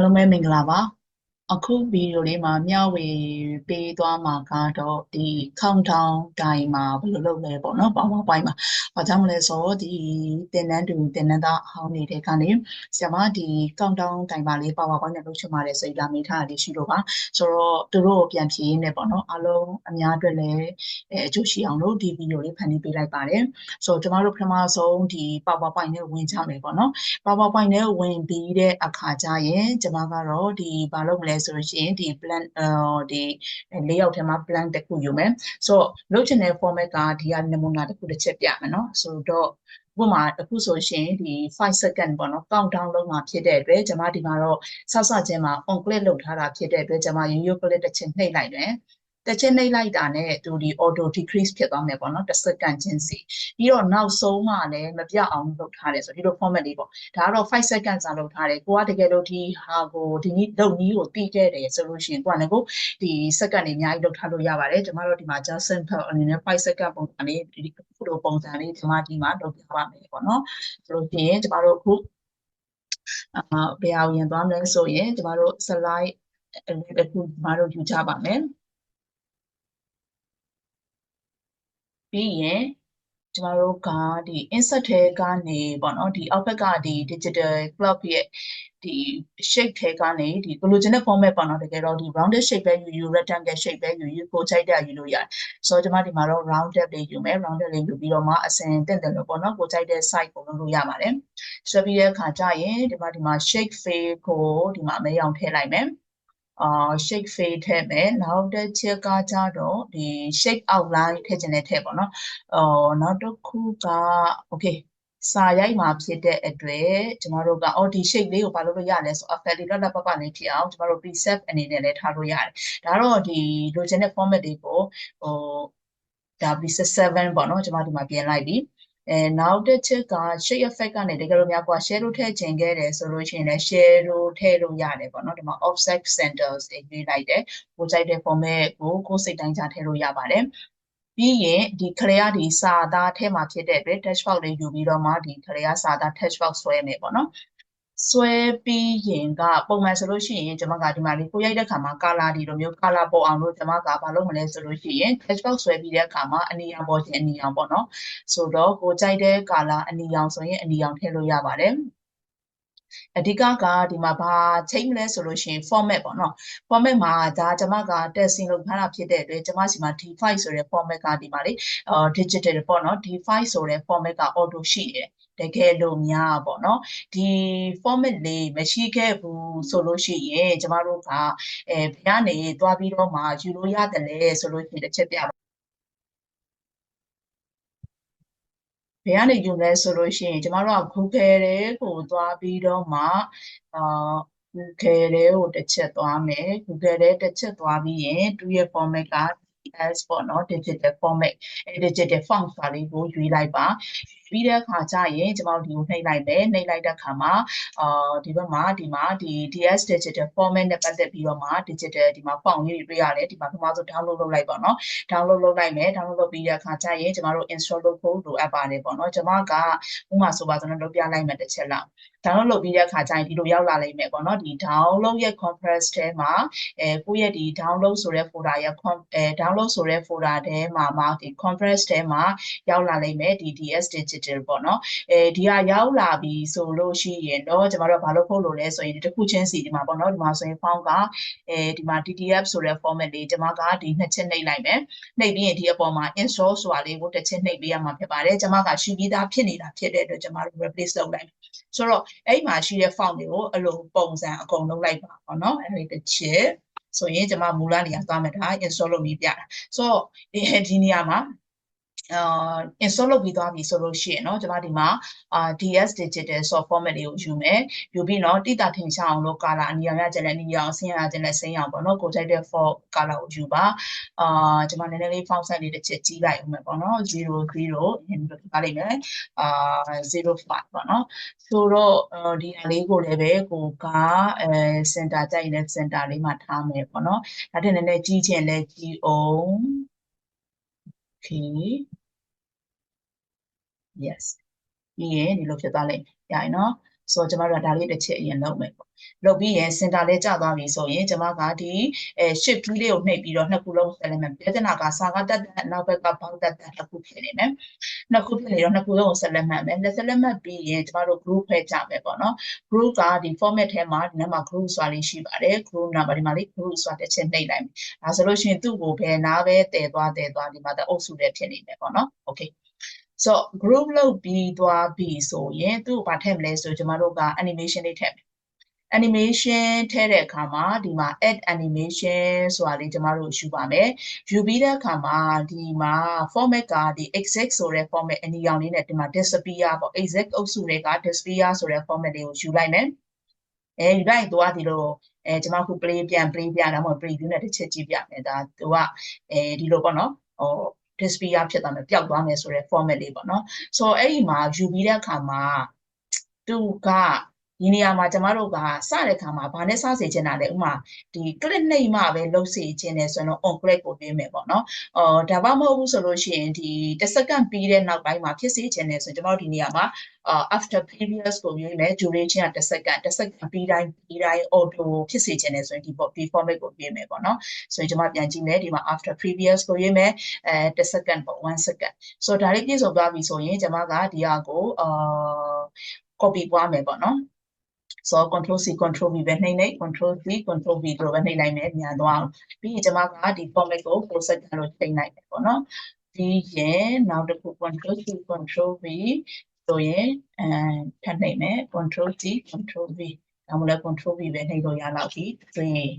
အားလုံးပဲမင်္ဂလာပါအခုဗီဒီယိုလေးမှာမျှဝေပေးသွားမှာကတော့ဒီ countdown တိုင်းမှာဘယ်လိုလုပ်လဲပေါ့နော် PowerPoint မှာဘာကြောင့်မလဲဆိုတော့ဒီသင်တန်းတူသင်တန်းသားအဟောင်းနေတဲ့ကနေဆရာမဒီ countdown တိုင်းမှာလေး PowerPoint နဲ့လုပ်ချင်ပါတယ်ဆိုပြီးလာမေးထားတာလေးရှိလို့ပါဆိုတော့သူတို့ကိုပြန်ဖြေရင်းနဲ့ပေါ့နော်အားလုံးအများအတွက်လည်းအကျိုးရှိအောင်လို့ဒီဗီဒီယိုလေးဖန်တီးပေးလိုက်ပါတယ်ဆိုတော့ကျမတို့ပထမဆုံးဒီ PowerPoint နဲ့ဝင်ကြမယ်ပေါ့နော် PowerPoint နဲ့ဝင်ပြီးတဲ့အခါကျရင်ကျမကတော့ဒီဘာလုပ်မလဲဆိုလို့ရှိရင်ဒီ plan ဒီlayout ထဲမှာ plan တစ်ခုယူမယ်ဆိုတော့လုပ်ချင်တဲ့ format ကဒီကနမူနာတစ်ခုတစ်ချက်ပြမယ်နော်ဆိုတော့ဥပမာအခုဆိုရှင်ဒီ5 second ပေါ့နော် countdown လုပ်မှာဖြစ်တဲ့အတွက်ကျမဒီမှာတော့ဆောက်ချင်းမှာ on click လုပ်ထားတာဖြစ်တဲ့အတွက်ကျမရိုးရိုး click တစ်ချက်နှိပ်လိုက်တယ်တစ်ချက်နှိပ်လိုက်တာနဲ့သူဒီ auto decrease ဖြစ်သွားမယ်ပေါ့နော်တစ်စက္ကန့်ချင်းစီပြီးတော့နောက်ဆုံးမှလည်းမပြအောင်လုပ်ထားတယ်ဆိုဒီလို format လေးပေါ့ဒါကတော့5 second စာလုပ်ထားတယ်ကိုကတကယ်လို့ဒီဟာကိုဒီနည်းလုပ်နည်းကိုသိခဲ့တယ်ဆိုလို့ရှိရင်ကိုကလည်းကိုဒီစက္ကန့်လေးအများကြီးလုပ်ထားလို့ရပါတယ်ကျမတို့ဒီမှာ just simple အနေနဲ့5 second ပုံစံလေးဒီလိုပုံစံလေးကျမဒီမှာလုပ်ပြပါမယ်ပေါ့နော်ဆိုလို့ရှိရင်ကျမတို့အခုဘယ်အောင်ရင်သွားမလဲဆိုရင်ကျမတို့ slide တစ်ခုကျမတို့ယူကြပါမယ်ပြီးရင်ကျမတို့ကဒီ insert ထဲကနေပေါ့နော်ဒီအောက်ဘက်ကဒီ digital clock ရဲ့ဒီ shape ထဲကနေဒီကိုလိုချင်တဲ့ format ပေါ့နော်တကယ်တော့ဒီ rounded shape ပဲယူ rectangle shape ပဲယူကိုကြိုက်တဲ့ယူလို့ရတယ်ဆိုတော့ကျမဒီမှာတော့ rounded လေးယူမယ် rounded လေးယူပြီးတော့မှအစင်တက်တယ်လို့ပေါ့နော်ကိုကြိုက်တဲ့ size ကိုလုပ်လို့ရပါတယ်ဆိုပြီးတဲ့အခါကျရင်ဒီမှာ shape fill ကိုဒီမှာအမဲရောင်ထည့်လိုက်မယ်shape fill ထည့်မယ်နောက်တစ်ချက်ကကြတော့ဒီ shape outline ထည့်ခြင်းနဲ့ထည့်ပေါ့နော်နောက်တစ်ခုက okay စာရိုက်မှာဖြစ်တဲ့အတွက်ကျမတို့ကဒီ shape လေးကိုဘာလို့လို့ရလဲဆို effect လေးလှပပလေးဖြစ်အောင်ကျမတို့ preset အနေနဲ့လည်းထားလို့ရတယ်ဒါတော့ဒီလိုချင်တဲ့ format လေးကိုဒါ preset 7ပေါ့နော်ကျမဒီမှာပြင်လိုက်ပြီနောက်တစ်ချက်က shape effect ကနေတကယ်လို့များကွာ share လို့ထည့်ခြင်းခဲ့တယ်ဆိုလို့ရှိရင်လည်း share လို့ထည့်လို့ရတယ်ပေါ့နော်ဒီမှာ offset centers တွေရေးလိုက်တယ်ကိုကြိုက်တဲ့ format ကိုစိတ်တိုင်းကြထည့်လို့ရပါတယ်ပြီးရင်ဒီခရေကဒီစာသားထဲမှာဖြစ်တဲ့အတွက် text box လေးယူပြီးတော့မှဒီခရေကစာသား text box ဆွဲမယ်ပေါ့နော်ဆွဲပြီးရင်ကပုံမှန်ဆိုလို့ရှိရင်ကျွန်မကဒီမှာလေးကိုရိုက်တဲ့အခါမှာ color ဒီလိုမျိုး color ပေါ်အောင်လို့ကျွန်မကဘာလုပ်မလဲဆိုလို့ရှိရင် text box ဆွဲပြီးတဲ့အခါမှာအနီရောင်ပေါ်ခြင်းအနီရောင်ပေါ့နော်ဆိုတော့ကိုကြိုက်တဲ့ color အနီရောင်ဆိုရင်အနီရောင်ထည့်လို့ရပါတယ်အဓိကကဒီမှာဘာချိန်မလဲဆိုလို့ရှိရင် format ပေါ့နော် format မှာဒါကျွန်မက testing လုပ်ထားတာဖြစ်တဲ့အတွက်ကျွန်မစီမှာ D5 ဆိုတဲ့ format ကဒီမှာလေdigital ပေါ့နော် D5 ဆိုတဲ့ format က auto ရှိတယ်တကယ်လို့များပေါ့နော်ဒီ format လေးမရှိခဲ့ဘူးဆိုလို့ရှိရင်ကျမတို့ကဘယ်ကနေသွားပြီးတော့မှယူလို့ရတယ်လဲဆိုလို့ရှိရင်တစ်ချက်ပြဘယ်ကနေယူလဲဆိုလို့ရှိရင်ကျမတို့က Google တွေကိုသွားပြီးတော့မှGoogle တွေကိုတစ်ချက်သွားမယ် Google တွေတစ်ချက်သွားပြီးရင်သူရဲ့ format က DS ပေါ့နော် digital format digital font ပါလေးကိုရွေးလိုက်ပါပြီးတဲ့အခါကျရင်ကျမတို့ဒီကိုနှိပ်လိုက်မယ်နှိပ်လိုက်တဲ့အခါမှာဒီဘက်မှာဒီမှာဒီ DS digital format နဲ့ပတ်သက်ပြီးတော့မှ digital ဒီမှာ font ရေးတွေ့ရတယ်ဒီမှာပထမဆုံး download လုပ်လိုက်ပါနော် download လုပ်လိုက်မယ် download လုပ်ပြီးတဲ့အခါကျရင်ကျမတို့ install လုပ်ဖို့လိုအပ်ပါတယ်ပေါ့နော်ကျမကဥပမာဆိုပါဆိုတော့လုပ်ပြလိုက်မယ်တစ်ချက်လောက် download လုပ်ပြီးတဲ့အခါကျရင်ဒီလိုရောက်လာလိမ့်မယ်ပေါ့နော်ဒီ download ရဲ့ compress ထဲမှာကိုယ့်ရဲ့ဒီ download ဆိုတဲ့ folder ရဲ့download ဆိုတဲ့ folder ထဲမှာဒီ compress ထဲမှာရောက်လာလိမ့်မယ်ဒီ DS digital ပေါ့နော်ဒီဟာရောက်လာပြီဆိုလို့ရှိရင်တော့ကျမတို့ဘာလုပ်ဖို့လိုလဲဆိုရင်ဒီတစ်ခုချင်းစီဒီမှာပေါ့နော်ဒီမှာဆိုရင် font ကဒီမှာ TTF ဆိုတဲ့ format လေးကျမကဒီနှစ်ချက်နှိပ်လိုက်မယ်နှိပ်ပြီးရင်ဒီအပေါ်မှာ install ဆိုတာလေးကိုတစ်ချက်နှိပ်ပေးရမှာဖြစ်ပါတယ်ကျမကရှိပြီးသားဖြစ်နေတာဖြစ်တဲ့အတွက်ကျမတို့ replace လုပ်လိုက်မယ်ဆိုတော့အဲ့မှာရှိတဲ့ font တွေကိုအလိုပုံစံအကုန်လုံးလိုက်ပါပေါ့နော်အဲ့ဒီတစ်ချက်ဆိုရင်ကျမမူလနေရာသွားမယ်ဒါ install လုပ်ပြီးပြတာဆိုတော့ဒီနေရာမှာinstall လုပ်ပြီးသွားပြီဆိုလို့ရှိရင်เนาะကျွန်မဒီမှာDS digital soft format လေးကိုယူမယ်ယူပြီးတော့တိတာထင်ရှားအောင်လို့ color အနီရောင်ရကြတဲ့အနီရောင်ဆင်းရကြတဲ့ဆင်းရောင်ပေါ့နော်ကိုကြိုက်တဲ့ font color ကိုယူပါကျွန်မနည်းနည်းလေး font size လေးတစ်ချက်ကြီးလိုက်အောင်မယ်ပေါ့နော်00ပါလိမ့်မယ်05ပေါ့နော်ဆိုတော့ဒီအလေးကိုလည်းပဲကိုကcenter ကြိုက်ရင် center လေးမှာထားမယ်ပေါ့နော်ဒါထက်နည်းနည်းကြီးချင်လဲကြီးအောင် okay yes ပြီးရင်ဒီလိုဖြစ်သွားလိမ့်မယ်ရရင်เนาะ ဆိုတော့ကျမတို့ဒါလေးတစ်ချက်အရင်လုပ်မယ်ပေါ့လုပ်ပြီးရင်စင်တာလေးကျသွားပြီဆိုရင်ကျမကဒီ shift key လေးကိုနှိပ်ပြီးတော့နှစ်ခုလုံးဆက်လက်မယ်ပြဿနာကစာကတက်တဲ့နောက်ဘက်ကပေါက်တက်တဲ့တစ်ခုဖြစ်နေမယ်နှစ်ခုဖြစ်နေတော့နှစ်ခုလုံးကိုဆက်လက်မှတ်မယ်ဆက်လက်မှတ်ပြီးရင်ကျမတို့ group ဖွဲ့ကြမယ်ပေါ့နော် group ကဒီ format ထဲမှာဒီမှာ group ဆိုတာလေးရှိပါတယ် group number ဒီမှာလေး group ဆိုတာတစ်ချက်နှိပ်လိုက်မယ်ဒါဆိုလို့ရှိရင်သူ့ကိုဘယ်နာပဲတည်သွားဒီမှာအုပ်စုလေးဖြစ်နေမယ်ပေါ့နော် okay so group လုပ်ပြီးသွားပြီဆိုရင်သူ့ကိုဘာထည့်မလဲဆိုကျမတို့က animation လေးထည့်မယ် animation ထည့်တဲ့အခါမှာဒီမှာ add animation ဆိုတာလေးကျမတို့ယူပါမယ်ယူပြီးတဲ့အခါမှာဒီမှာ format ကဒီ exact ဆိုတဲ့ format အနီရောင်လေးနဲ့ဒီမှာ disappear ပေါ့ exact အုပ်စုတွေက disappear ဆိုတဲ့ format လေးကိုယူလိုက်မယ်ယူလိုက်သွားဒီလိုကျမခု play ပြဒါမှမဟုတ် preview နဲ့တစ်ချက်ကြည့်ပြမယ်ဒါသူကဒီလိုပေါ့နော်disappear ဖြစ်သွားမယ်ပျောက်သွားမယ်ဆိုတဲ့ format လေးပေါ့နော်ဆိုတော့အဲ့ဒီမှာယူပြီးတဲ့အခါမှာသူကဒီနေရာမှာကျမတို့ကစတဲ့အခါမှာဘာနဲ့စစေချင်တာလဲဥမာဒီ click နှိပ်မှပဲလုပ်စေချင်တယ်ဆိုတော့ on click ကိုပေးမယ်ပေါ့နော်ဒါမှမဟုတ်ဘူးဆိုလို့ရှိရင်ဒီ1စက္ကန့်ပြီးတဲ့နောက်ပိုင်းမှာဖြစ်စေချင်တယ်ဆိုရင်ကျမတို့ဒီနေရာမှာafter previous ကိုရွေးမယ် duration က1စက္ကန့်ပြီးတိုင်း auto ဖြစ်စေချင်တယ်ဆိုရင်ဒီ format ကိုရွေးမယ်ပေါ့နော်ဆိုရင်ကျမပြန်ကြည့်မယ်ဒီမှာ after previous ကိုရွေးမယ်1စက္ကန့်ပေါ့1စက္ကန့်ဆိုတော့ဒါလေးပြည့်စုံသွားပြီဆိုရင်ကျမကဒီဟာကိုcopy ပွားမယ်ပေါ့နော်so control C control V ပဲနှိပ်control C control V တို့ပဲနှိပ်လိုက်မယ်မြန်သွားအောင်ပြီးရင်ကျွန်မကဒီ format ကို process လို့ချိန်လိုက်တယ်ပေါ့နော်ပြီးရင်နောက်တစ်ခု control C control V ဆိုရင်ထပ်နှိပ်မယ် control C control V ဒါမှမဟုတ် control V ပဲနှိပ်လို့ရတော့ပြီဆိုရင်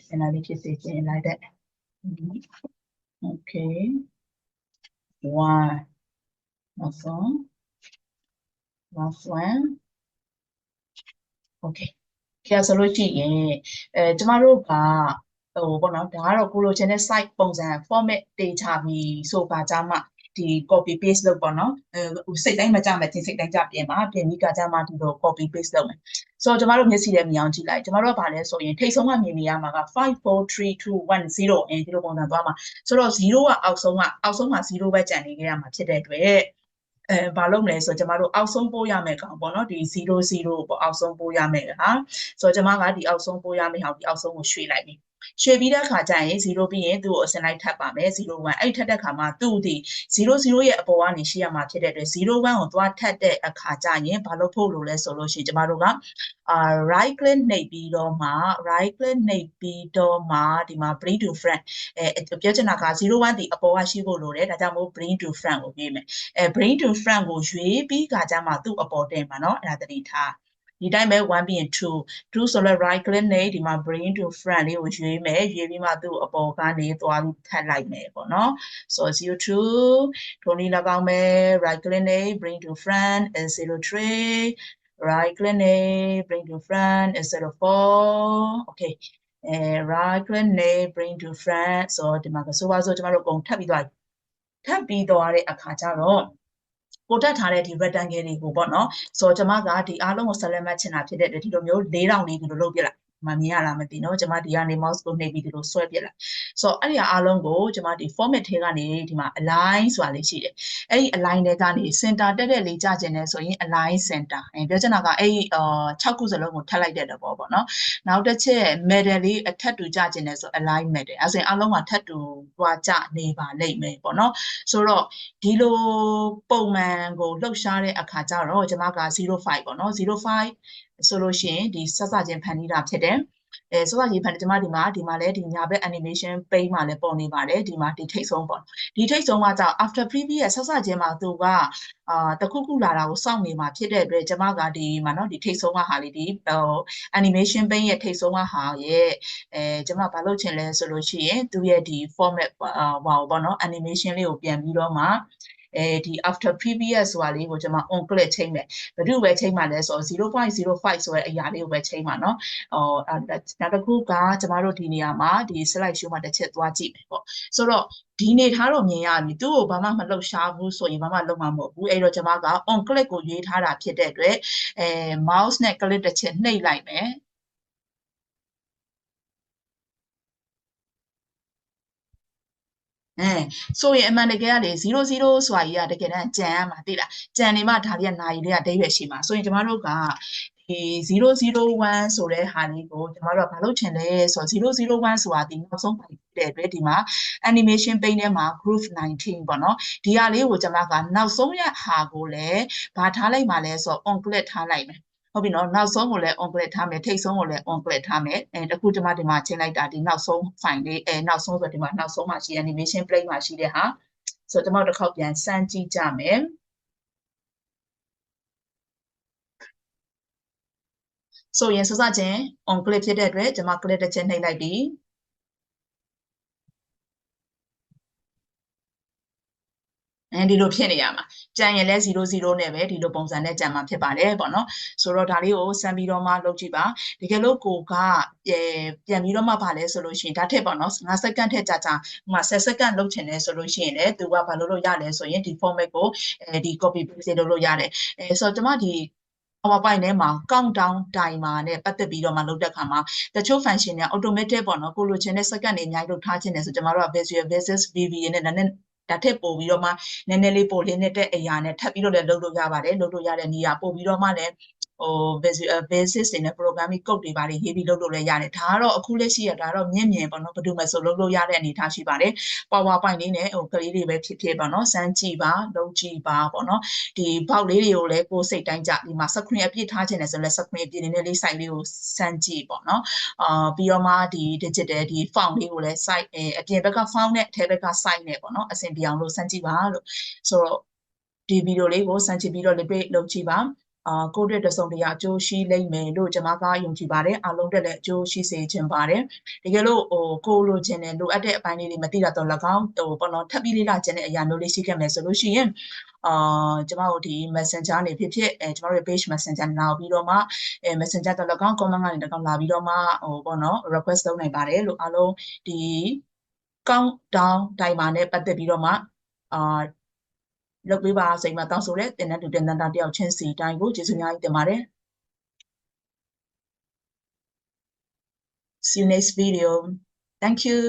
စင်တာလေးဖြစ်စေချင်လိုက်တဲ့ okay 1 last one okay ကြဆိုလို့ရှိရင်ကျမတို့ကပေါ့နော်ဒါကတော့ကိုလိုချင်တဲ့ site ပုံစံ format တင်ချပြီးဆိုပါကြမှာဒီ copy paste လုပ်ပေါ့နော်စိတ်တိုင်းမကြမဲ့စိတ်တိုင်းကြပြင်ပါပြင်ပြီးကကြမှာဒီလို copy paste လုပ်မယ်ဆိုတော့ကျမတို့မျက်စိထဲမြင်အောင်ကြည့်လိုက်ကျမတို့ကဘာလဲဆိုရင်ထိတ်ဆုံးကမြင်နေရမှာက5 4 3 2 1 0ဒီလိုပုံစံသွားမှာဆိုတော့0ကအောက်ဆုံးမှာ0ပဲကြံနေခဲ့ရမှာဖြစ်တဲ့အတွက်ဘာလုပ်မလဲဆိုတော့ကျမတို့အောက်ဆုံးပို့ရမယ်ကောင်ပေါ့နော်ဒီ00ပေါ့အောက်ဆုံးပို့ရမယ်ဟာဆိုတော့ကျမကဒီအောက်ဆုံးပို့ရမယ်ဟာဒီအောက်ဆုံးကိုရွှေ့လိုက်ပြီရွှေ့ပြီးတဲ့အခါကျရင်0ပြီးရင်သူ့ကိုအစင်လိုက်ထပ်ပါမယ်01အဲ့ထပ်တဲ့အခါမှာသူ့ဒီ00ရဲ့အပေါ်ကနေရှိရမှာဖြစ်တဲ့အတွက်01ကိုသွားထပ်တဲ့အခါကျရင်ဘာလို့ဖို့လို့လဲဆိုလို့ရှိရင်ကျမတို့ကright click နှိပ်ပြီးတော့မှဒီမှာ bring to front ပြောချင်တာက01ဒီအပေါ်ကရှိဖို့လိုတယ်ဒါကြောင့်မို့ bring to front ကိုရွေးမယ်bring to front ကိုရွေးပြီးခါကျမှသူ့အပေါ်တင်ပါเนาะအဲ့ဒါသတိထားဒီတိုင်းပဲ1ပြီးရင်2ဆိုတော့ right click နဲ့ဒီမှာ bring to front လေးကိုရွေးမယ်ရွေးပြီးမှသူ့အပေါ်ကနေသွားပြီးထပ်လိုက်မယ်ပေါ့เนาะဆိုတော့02ထိုနည်း၎င်းပဲ right click နဲ့ bring to front 03 right click နဲ့ bring to front 04 okay right click နဲ့ bring to front ဆိုတော့ဒီမှာဆိုပါဆိုကျမတို့အကုန်ထပ်ပြီးသွားတဲ့အခါကျတော့ကိုတက်ထားတဲ့ဒီ rectangle တွေကိုပေါ့နော်ဆိုတော့ကျမကဒီအားလုံးကိုဆက်လက်မှတ်ချင်တာဖြစ်တဲ့အတွက်ဒီလိုမျိုး4000လေးဒီလိုလုပ်ပြလိုက်မမြင်ရလားမသိနော်ကျမဒီကနေ mouse ကိုနှိပ်ပြီးဒီလိုဆွဲပြလိုက်ဆိုတော့အဲ့ဒီအားလုံးကိုကျမဒီ format ထဲကနေဒီမှာ align ဆိုတာလေးရှိတယ်အဲ့ဒီ align တွေကနေ center တက်တဲ့လေးကြကျင်နေဆိုရင် align center ပြောချင်တာကအဲ့ဒီ6ခုစလုံးကိုထပ်လိုက်တဲ့သဘောပေါ့နော်နောက်တစ်ချက် middle လေးအထက်တူကြကျင်နေဆို align middle အဲ့ဆိုရင်အားလုံးကထပ်တူသွားကြနေပါလိမ့်မယ်ပေါ့နော်ဆိုတော့ဒီလိုပုံမှန်ကိုလှုပ်ရှားတဲ့အခါကျတော့ကျမက05ပေါ့နော်05ဆိုလို့ရှိရင်ဒီစစချင်းဖန်တီးတာဖြစ်တယ်စစချင်းဖန်တီးကျမဒီမှာလည်းဒီညာဘက် animation page မှာလည်းပေါ်နေပါတယ်ဒီမှာဒီထိတ်ဆုံးပေါ့ဒီထိတ်ဆုံးကကြောင့် after previous စစချင်းမှာသူကတခုခုလာတာကိုစောင့်နေမှာဖြစ်တဲ့အတွက်ကျမကဒီမှာနော်ဒီထိတ်ဆုံးကဟာလေးဒီanimation page ရဲ့ထိတ်ဆုံးကဟာရဲ့ကျမဘာလုပ်ချင်လဲဆိုလို့ရှိရင်သူရဲ့ဒီ format ပေါ့နော် animation လေးကိုပြန်ပြီးတော့မှဒီ after previous ဆိုတာလေးကိုကျွန်မ on click ချိန်မယ်ဘယ်သူပဲချိန်မှာလဲဆိုတော့ 0.05 ဆိုတဲ့အရာလေးကိုပဲချိန်မှာเนาะနောက်တစ်ခုကကျမတို့ဒီနေရာမှာဒီ slide show မှာတစ်ချက်သွားကြည့်မယ်ပေါ့ဆိုတော့ဒီနေထားတော့မြင်ရပြီသူ့ကိုဘာမှမလှုပ်ရှားဘူးဆိုရင်ဘာမှလုပ်မှာမဟုတ်ဘူးအဲ့တော့ကျွန်မက on click ကိုရွေးထားတာဖြစ်တဲ့အတွက်mouse နဲ့ click တစ်ချက်နှိပ်လိုက်မယ်所以အမှန်တကယ်ကလေ00ဆိုတာကြီးကတကယ်တမ်းကြံရမှာသိလားကြံနေမှဒါလေးကနာရီလေးကအဓိပ္ပာယ်ရှိမှာဆိုရင်ကျမတို့ကဒီ001ဆိုတဲ့ဟာလေးကိုကျမတို့ကမလုပ်ချင်လဲဆိုတော့001ဆိုတာဒီနောက်ဆုံးပိုင်းတဲ့အတွက်ဒီမှာ animation ပိန်းထဲမှာ group 19ပေါ့နော်ဒီဟာလေးကိုကျမကနောက်ဆုံးရဟာကိုလည်းဘာထားလိုက်မှာလဲဆိုတော့ on click ထားလိုက်မယ်ဟုတ်ပြီနော်နောက်ဆုံးကိုလည်း on click ထားမယ်ထိပ်ဆုံးကိုလည်း on click ထားမယ်တခုကျမဒီမှာချိန်လိုက်တာဒီနောက်ဆုံး file လေးနောက်ဆုံးဆိုဒီမှာနောက်ဆုံးမှာရှိ animation play မှာရှိတဲ့ဟာဆိုတော့ကျမတို့တစ်ခေါက်ပြန်စမ်းကြည့်ကြမယ်ဆိုရင်စစချင်း on click ဖြစ်တဲ့အတွက်ကျမ click တစ်ချက်နှိပ်လိုက်ပြီဒီလိုဖြစ်နေရမှာကြံရင်လဲ00နဲ့ပဲဒီလိုပုံစံနဲ့ကြံမှာဖြစ်ပါတယ်ပေါ့နော်ဆိုတော့ဒါလေးကိုစမ်းပြီးတော့မှလုပ်ကြည့်ပါတကယ်လို့ကိုကပြန်ပြီးတော့မှပါလဲဆိုလို့ရှိရင်ဒါထက်ပေါ့နော်5စက္ကန့်ထက်ကြာကြာ10စက္ကန့်လုပ်ချင်တယ်ဆိုလို့ရှိရင်လည်းသူကဘာလုပ်လို့ရလဲဆိုရင်ဒီ format ကိုဒီ copy paste လုပ်လို့ရတယ်ဆိုတော့ကျွန်မဒီ PowerPoint ထဲမှာ countdown timer နဲ့ပတ်သက်ပြီးတော့မှလုပ်တဲ့အခါမှာတချို့ function တွေ automatic ပေါ့နော်ကိုလိုချင်တဲ့ second တွေအများကြီးလုပ်ထားခြင်းတယ်ဆိုကျွန်တော်တို့က visual basis VBA နဲ့ဒါထက်ပို့ပြီးတော့မှနည်းနည်းလေးပို့လေးနဲ့တဲ့အရာနဲ့ထပ်ပြီးတော့လည်းလုပ်လို့ရပါတယ်လုပ်လို့ရတဲ့နေရာပို့ပြီးတော့မှလည်းvisual basis တွေနဲ့ programming code တွေပါတွေရေးပြီးလုပ်လို့လည်းရတယ်ဒါကတော့အခုလက်ရှိရဒါတော့မြင့်ပေါ့နော်ဘယ်သူမှဆိုလုပ်လို့ရတဲ့အနေအထားရှိပါတယ် PowerPoint လေးနဲ့ကလေးတွေပဲဖြစ်ဖြစ်ပေါ့နော်စမ်းကြည့်ပါလုပ်ကြည့်ပါပေါ့နော်ဒီဘောက်လေးတွေကိုလည်းကိုယ်စိတ်တိုင်းကြဒီမှာ screen အပြည့်ထားခြင်းတယ်ဆိုလည်း screen အပြည့်နည်းနည်းလေး site လေးကိုစမ်းကြည့်ပေါ့နော်ပြီးတော့မှဒီ digital ဒီ font လေးကိုလည်း site အပြင်ဘက်က font နဲ့အထက်ဘက်က site နဲ့ပေါ့နော်အဆင်ပြေအောင်လို့စမ်းကြည့်ပါလို့ဆိုတော့ဒီဗီဒီယိုလေးကိုစမ်းကြည့်ပြီးတော့ repeat လုပ်ကြည့်ပါကိုယ့်အတွက်တစုံတရာအကျိုးရှိလိမ့်မယ်လို့ကျွန်မကယုံကြည်ပါတယ်အားလုံးတက်လည်းအကျိုးရှိစေချင်ပါတယ်တကယ်လို့ကိုလိုချင်တယ်လိုအပ်တဲ့အပိုင်းလေးတွေမသိတာတော့၎င်းပေါ့နော်ထပ်ပြီးလေ့လာခြင်းတဲ့အရာမျိုးလေးရှိခဲ့မယ်ဆိုလို့ရှိရင်ကျွန်မတို့ဒီ messenger နေဖြစ်ဖြစ်ကျွန်တော်တို့ page messenger လာပြီးတော့မှ messenger တော့၎င်း comment ကနေ၎င်းလာပြီးတော့မှပေါ့နော် request လုပ်နိုင်ပါတယ်လို့အားလုံးဒီ countdown timer နဲ့ပတ်သက်ပြီးတော့မှလုပ်ပေးပါစိတ်မှာတောင်းဆိုတဲ့တင်တဲ့သူတင်တဲ့တယောက်ချင်းစီတိုင်းကိုကျေးဇူးများကြီးတင်ပါတယ် See you next video. Thank you.